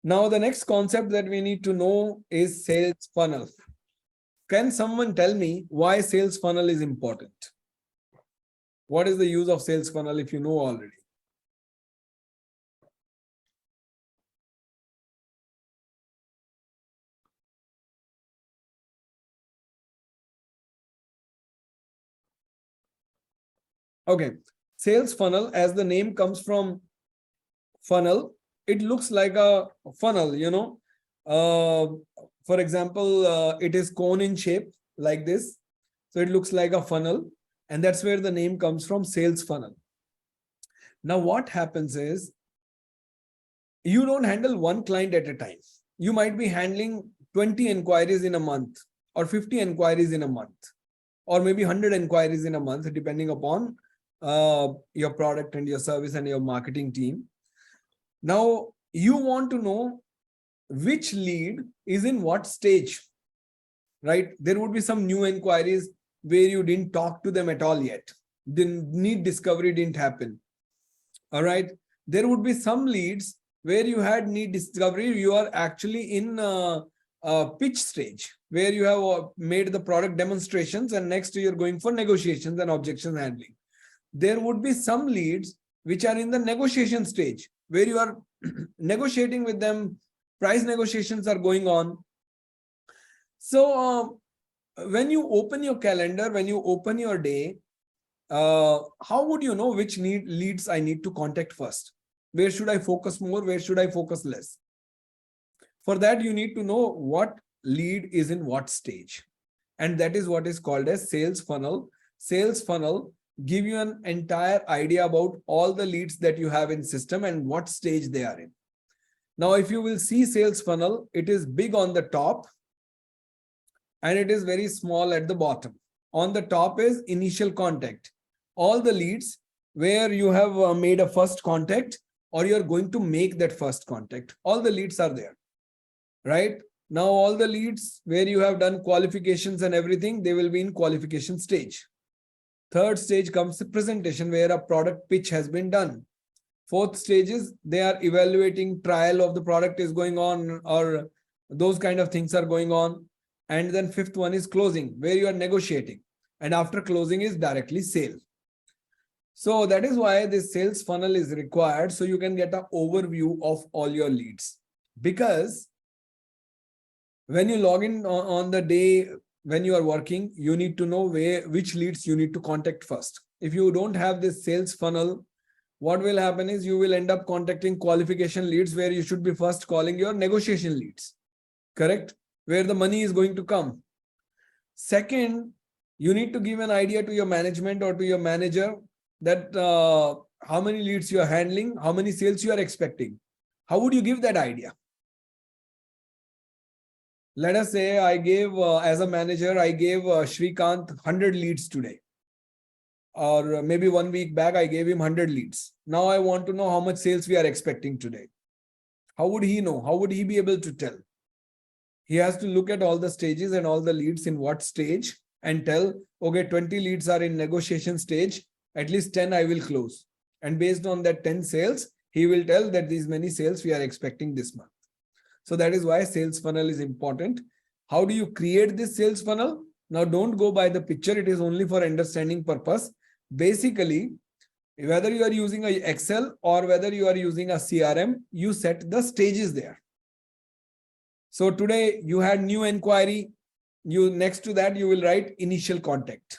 Now, the next concept that we need to know is sales funnel. Can someone tell me why sales funnel is important? What is the use of sales funnel if you know already? Okay, sales funnel, as the name comes from funnel, it looks like a funnel, you know. For example, it is cone in shape like this. So it looks like a funnel, and that's where the name comes from, sales funnel. Now, what happens is you don't handle one client at a time. You might be handling 20 inquiries in a month, or 50 inquiries in a month, or maybe 100 inquiries in a month, depending upon your product and your service and your marketing team. Now, you want to know which lead is in what stage, right? There would be some new inquiries where you didn't talk to them at all yet. The need discovery didn't happen. All right. There would be some leads where you had need discovery. You are actually in a pitch stage where you have made the product demonstrations, and next you're going for negotiations and objection handling. There would be some leads which are in the negotiation stage where you are negotiating with them. Price negotiations are going on. So when you open your calendar, when you open your day, how would you know which leads I need to contact first? Where should I focus more? Where should I focus less? For that, you need to know what lead is in what stage. And that is what is called as sales funnel. Sales funnel give you an entire idea about all the leads that you have in system and what stage they are in. Now, if you will see sales funnel, it is big on the top and it is very small at the bottom. On the top is initial contact. All the leads where you have made a first contact or you're going to make that first contact. All the leads are there, right? Now, all the leads where you have done qualifications and everything, they will be in qualification stage. Third stage comes the presentation where a product pitch has been done. Fourth stage is they are evaluating, trial of the product is going on, or those kind of things are going on. And then fifth one is closing, where you are negotiating. And after closing is directly sale. So that is why this sales funnel is required, so you can get an overview of all your leads. Because when you log in on the day when you are working, you need to know which leads you need to contact first. If you don't have this sales funnel, what will happen is you will end up contacting qualification leads where you should be first calling your negotiation leads, correct? Where the money is going to come. Second, you need to give an idea to your management or to your manager that how many leads you are handling, how many sales you are expecting. How would you give that idea? Let us say I gave, as a manager, I gave Shrikant 100 leads today. Or maybe 1 week back, I gave him 100 leads. Now I want to know how much sales we are expecting today. How would he know? How would he be able to tell? He has to look at all the stages and all the leads in what stage and tell, okay, 20 leads are in negotiation stage, at least 10 I will close. And based on that 10 sales, he will tell that these many sales we are expecting this month. So that is why sales funnel is important. How do you create this sales funnel? Now don't go by the picture. It is only for understanding purpose. Basically, whether you are using an Excel or whether you are using a CRM, you set the stages there. So today you had new inquiry. Next to that, you will write initial contact.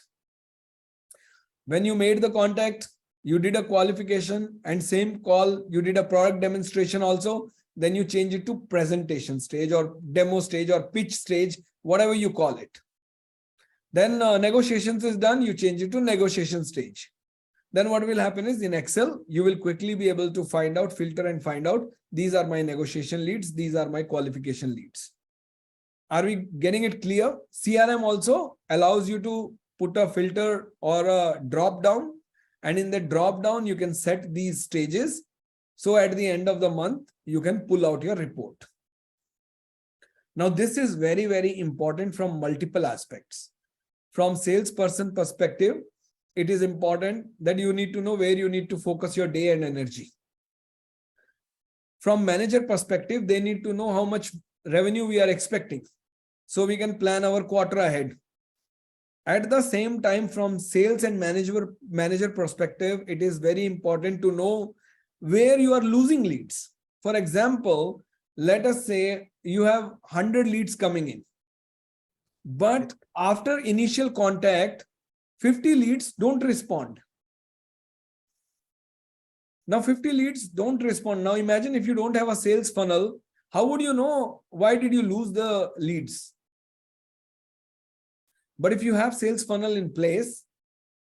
When you made the contact, you did a qualification, and same call, you did a product demonstration also. Then you change it to presentation stage or demo stage or pitch stage, whatever you call it. Then negotiations is done, you change it to negotiation stage. Then what will happen is in Excel, you will quickly be able to find out, filter and find out, these are my negotiation leads, these are my qualification leads. Are we getting it clear? CRM also allows you to put a filter or a drop down, and in the drop down, you can set these stages. So at the end of the month, you can pull out your report. Now, this is very, very important from multiple aspects. From salesperson perspective, it is important that you need to know where you need to focus your day and energy. From manager perspective, they need to know how much revenue we are expecting, so we can plan our quarter ahead. At the same time, from sales and manager perspective, it is very important to know where you are losing leads. For example, let us say you have 100 leads coming in, but after initial contact, 50 leads don't respond. Now 50 leads don't respond. Now imagine if you don't have a sales funnel, how would you know why did you lose the leads? But if you have sales funnel in place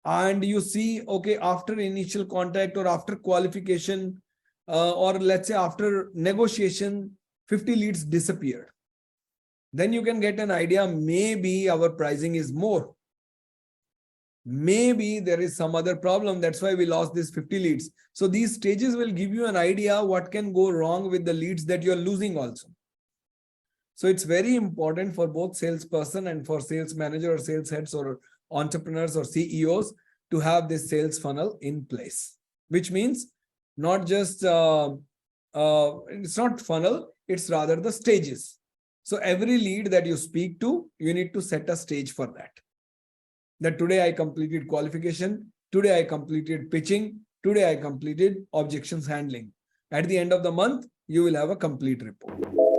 and you see, okay, after initial contact or after qualification, or let's say after negotiation, 50 leads disappeared, then you can get an idea, maybe our pricing is more. Maybe there is some other problem. That's why we lost these 50 leads. So these stages will give you an idea what can go wrong with the leads that you're losing also. So it's very important for both salesperson and for sales manager or sales heads or entrepreneurs or CEOs to have this sales funnel in place, which means not just, it's not funnel, it's rather the stages. So every lead that you speak to, you need to set a stage for that. That today I completed qualification, today I completed pitching, today I completed objections handling. At the end of the month, you will have a complete report.